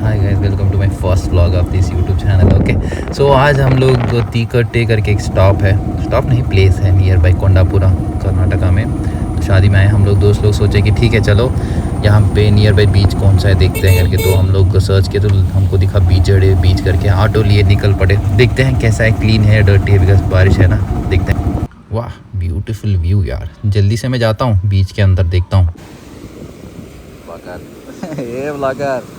Hi guys, welcome to my first vlog of this YouTube channel. Okay, so आज हम लोग तीकटे करके एक स्टॉप नहीं प्लेस है नियर बाई कोंडापुरा कर्नाटका में। तो शादी में आए हम लोग, दोस्त लोग सोचे कि ठीक है चलो यहाँ पे नियर बाई बीच कौन सा है देखते हैं करके। तो हम लोग सर्च किए तो हमको दिखा बीच करके, ऑटो लिए निकल पड़े। देखते हैं कैसा है, क्लीन है डर्टी है, बिकॉज बारिश है ना। देखते हैं। वाह ब्यूटीफुल व्यू यार। जल्दी से मैं जाता हूँ बीच के अंदर, देखता हूँ। ये ब्लॉगर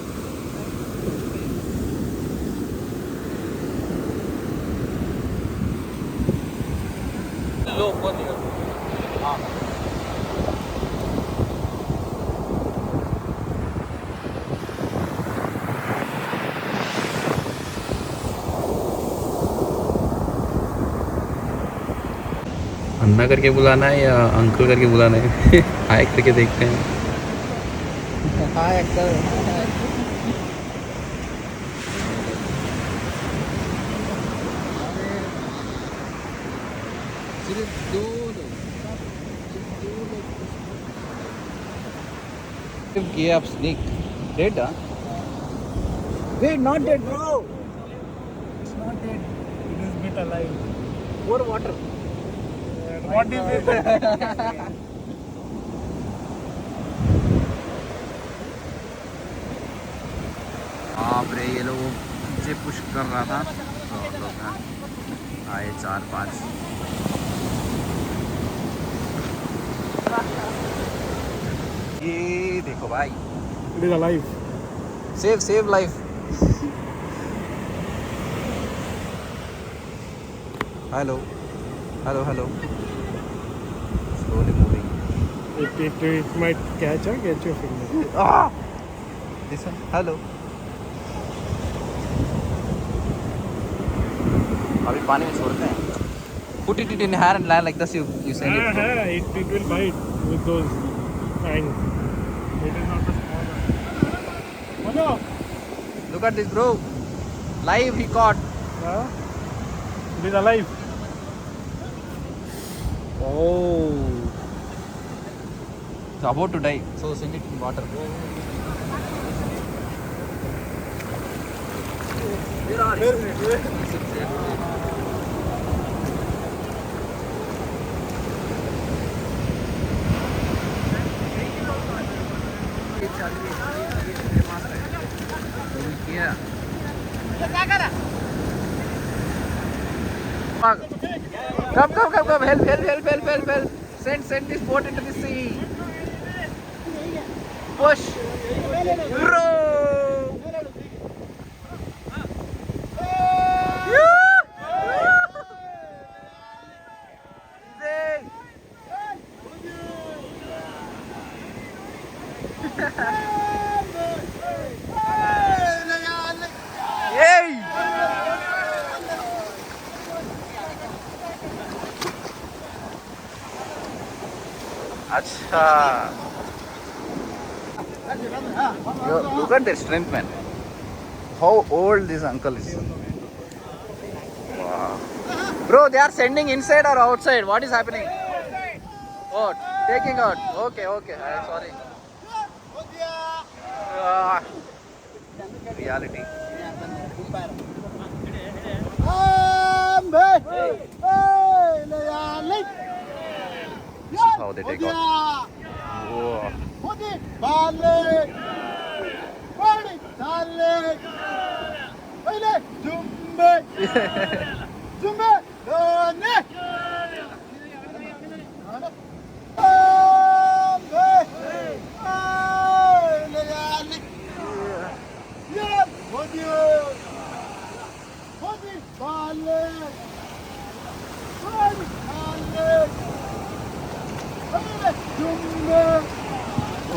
अन्ना करके बुलाना है या अंकल करके बुलाना है? हाय करके देखते हैं। Hi uncle. Give up sneak. Dead, huh? Wait, not dead, bro. It's not dead. It is bit alive. Pour water. What is it? आप रे ये लोग से पुश कर रहा था तो हम लोग आए 4-5। ये देखो भाई, It is alive. Save life. Hello slowly moving. It might catch your finger. This one, hello. अभी पानी में छोड़ते हैं। Put it in hand and land like this. You send it. It will bite with those fangs. It is not a small one. Oh no! Look at this, bro. Live he caught. It is alive. Oh. It's about to die. So send it in water. Come. Help. Send this boat into the sea. Push. Row. Yay! Acha. Look at their strength, man. How old this uncle is. Wow. Bro, they are sending inside or outside? What is happening? Oh, taking out. Okay. I'm sorry. Reality. This is how they take out.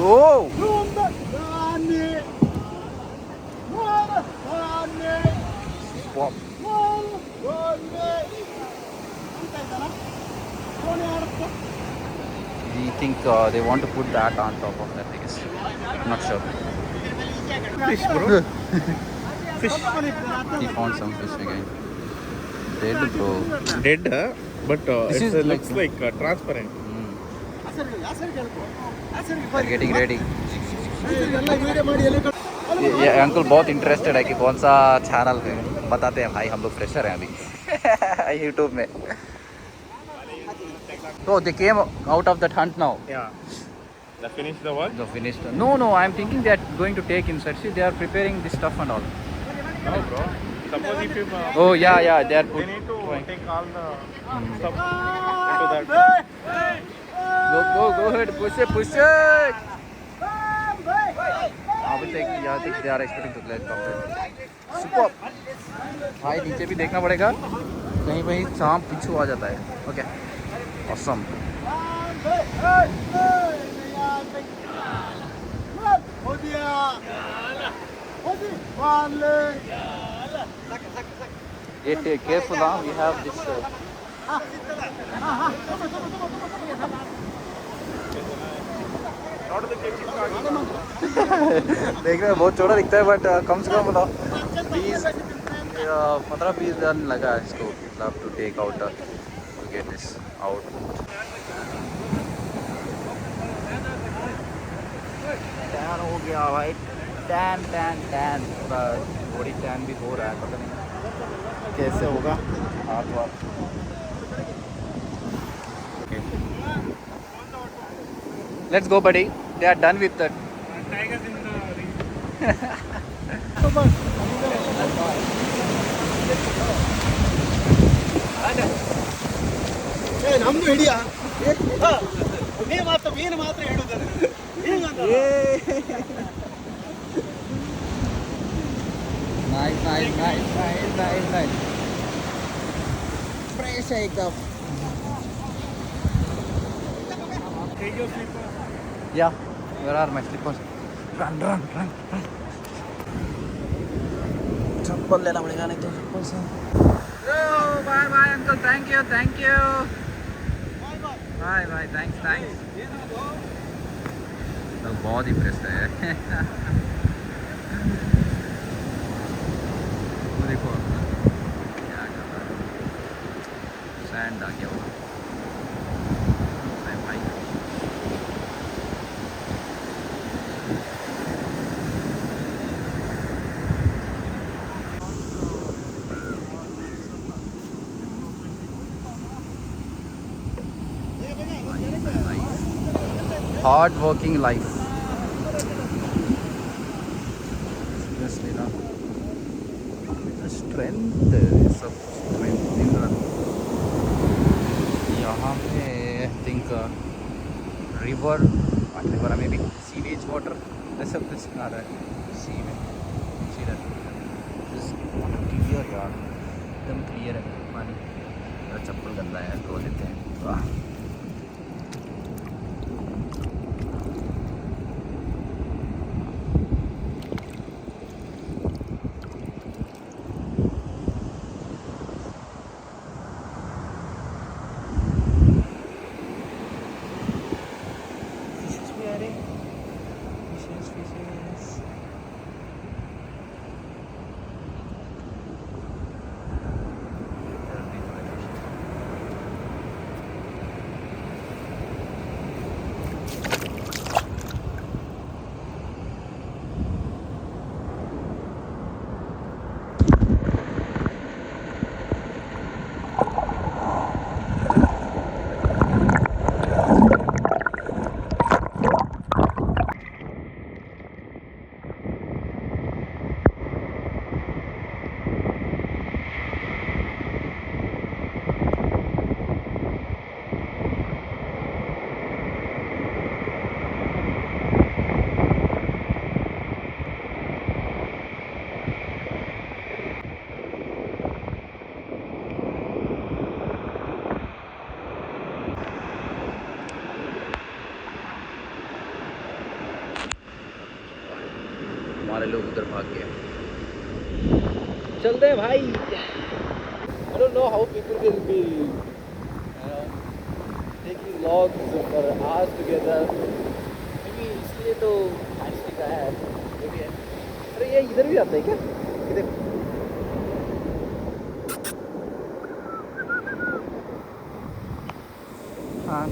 Whoa. Oh! Wow. We think they want to put that on top of that, I guess. Not sure. Fish, bro. Fish. He found some fish again. Dead, bro. Dead, huh? But This is looks like transparent. They're getting ready. ये uncle बहुत interested है कि कौन सा channel है, बताते हैं भाई, हम लोग फ्रेशर हैं अभी यूट्यूब में. So they came out of that hunt now. Yeah. They finished the work? The finished. No, no. I'm thinking they are going to take inside. See, they are preparing this stuff and all. No, bro. Suppose if you... Oh yeah, yeah. They are They put. need to Going. take all the stuff into that. Go ahead. Push it, push it. I will take. Yeah, I think they are expecting to let complete. Super. भाई नीचे भी देखना पड़ेगा, कहीं कहीं सांप पीछू आ जाता है. Okay, awesome. Get careful now. We have this. Not the case. देखने में बहुत छोटा दिखता है, बट कम से कम मतलब 15-20 दिन लगा इसको, मतलब to take out, to get this out. Tan हो गया भाई, टैन टैन टैन, पूरा बॉडी टैन भी हो रहा है, पता नहीं कैसे होगा हाथ वाथ. Let's go, buddy. They are done with that. Tigers in the ring. ನಮ್ದು ಹಿಡಿಯ ಮೀನು ಮಾತ್ರ ಹಿಡುತ್ತದೆ. Nice. Fresh है एकदम. Take your slipper. Yeah, where are my slippers? Run. चप्पल लेना पड़ेगा, नहीं तो चप्पल से. Bye uncle, thank you. Bye, thanks. तो बहुत ही प्रेस है. वो देखो क्या कर रहा है, सैंड आ गया होगा. भाई हार्ड वर्किंग लाइफ. Seriously ना, स्ट्रेंथ इन रन. यहाँ पे आई थिंक रिवर में भी सीवेज वाटर ऐसा कुछ आ रहा है सी में. सी दैट क्लियर यार, एकदम क्लियर है पानी. मेरा चप्पल गंदा है, धो लेते हैं. वाह, fishes. हमारे लोग उधर भाग गए. चलते हैं भाई. I don't know how people will be taking vlogs for hours together. Maybe इसलिए तो हैंडस्टिक आया है. ये भी है. अरे ये इधर भी आता है क्या? इधर. हाँ.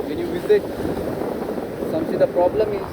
When you visit, some see the problem is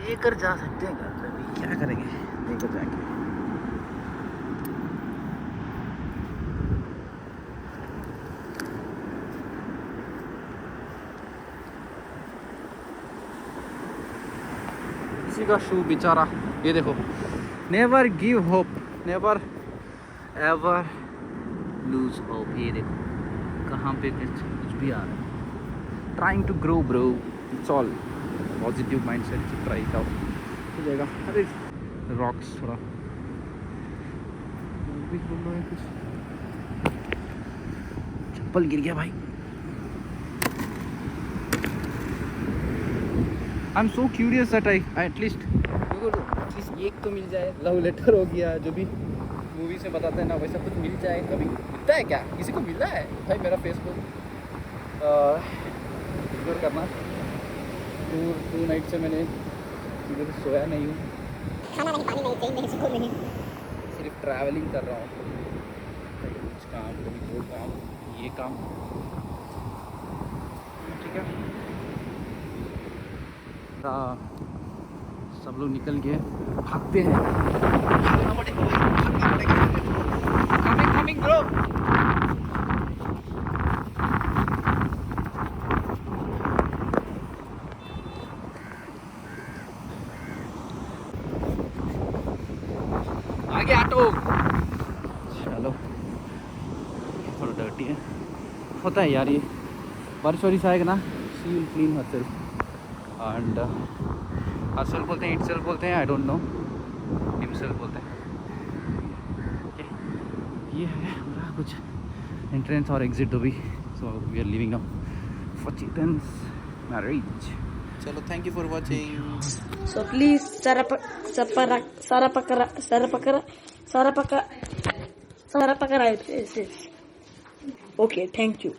लेकर जा सकते हैं घर, अभी क्या करेंगे लेकर जाके। किसी का शू बेचारा, ये देखो, never give hope, never ever lose hope. ये देखो कहाँ पे कुछ भी आ रहा है। Trying to grow bro, it's all positive mindset, try it out, हो जाएगा। अरे रॉक्स थोड़ा भी बोल रहा है कुछ, चप्पल गिर गया भाई। I am so curious that I at least एक तो मिल जाए, लव लेटर हो गया, जो भी मूवी से बताते हैं ना वैसा कुछ मिल जाए। कभी मिलता है क्या, किसी को मिला है भाई? मेरा फेसबुक इग्नोर करना। टू नाइट से मैंने इधर सोया नहीं हूँ, खाना नहीं, पानी नहीं, चैन नहीं, सुकून नहीं। सिर्फ ट्रैवलिंग कर रहा हूँ, कभी कुछ काम, कभी वो काम, ये काम, ठीक है। सब लोग निकल गए, भागते हैं, भागना पड़ेगा, कमिंग ब्रो। आगे ऑटो, चलो। थोड़ा डर्टी है, होता है यार ये, बारिश वारिश आएगा ना, she will clean herself and herself बोलते हैं, इटसेल्फ बोलते हैं, आई डोंट नो, हिमसेल्फ बोलते हैं। ये है हमारा कुछ एंट्रेंस और एग्जिट तो भी। So we are leaving now for Chetan's marriage. चलो, thank you for watching. So please Sarapakara. Okay, thank you.